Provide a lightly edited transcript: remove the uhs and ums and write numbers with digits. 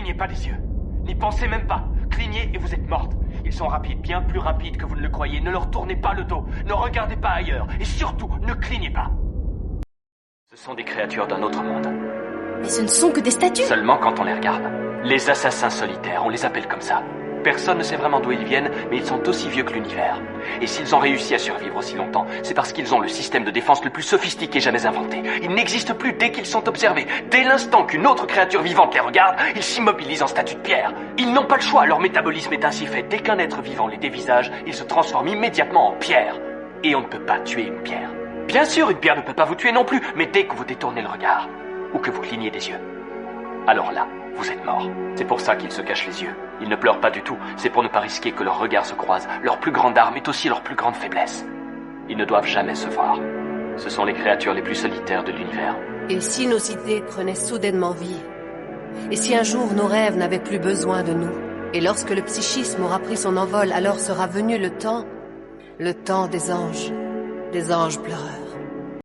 clignez pas des yeux. N'y pensez même pas. Clignez et vous êtes morte. Ils sont rapides, bien plus rapides que vous ne le croyez. Ne leur tournez pas le dos. Ne regardez pas ailleurs. Et surtout, ne clignez pas. Ce sont des créatures d'un autre monde. Mais ce ne sont que des statues. Seulement quand on les regarde. Les assassins solitaires, on les appelle comme ça. Personne ne sait vraiment d'où ils viennent, mais ils sont aussi vieux que l'univers. Et s'ils ont réussi à survivre aussi longtemps, c'est parce qu'ils ont le système de défense le plus sophistiqué jamais inventé. Ils n'existent plus dès qu'ils sont observés. Dès l'instant qu'une autre créature vivante les regarde, ils s'immobilisent en statue de pierre. Ils n'ont pas le choix, leur métabolisme est ainsi fait. Dès qu'un être vivant les dévisage, ils se transforment immédiatement en pierre. Et on ne peut pas tuer une pierre. Bien sûr, une pierre ne peut pas vous tuer non plus, mais dès que vous détournez le regard, ou que vous clignez des yeux, alors là, vous êtes mort. C'est pour ça qu'ils se cachent les yeux. Ils ne pleurent pas du tout, c'est pour ne pas risquer que leurs regards se croisent. Leur plus grande arme est aussi leur plus grande faiblesse. Ils ne doivent jamais se voir. Ce sont les créatures les plus solitaires de l'univers. Et si nos idées prenaient soudainement vie? Et si un jour nos rêves n'avaient plus besoin de nous? Et lorsque le psychisme aura pris son envol, alors sera venu le temps des anges pleureurs.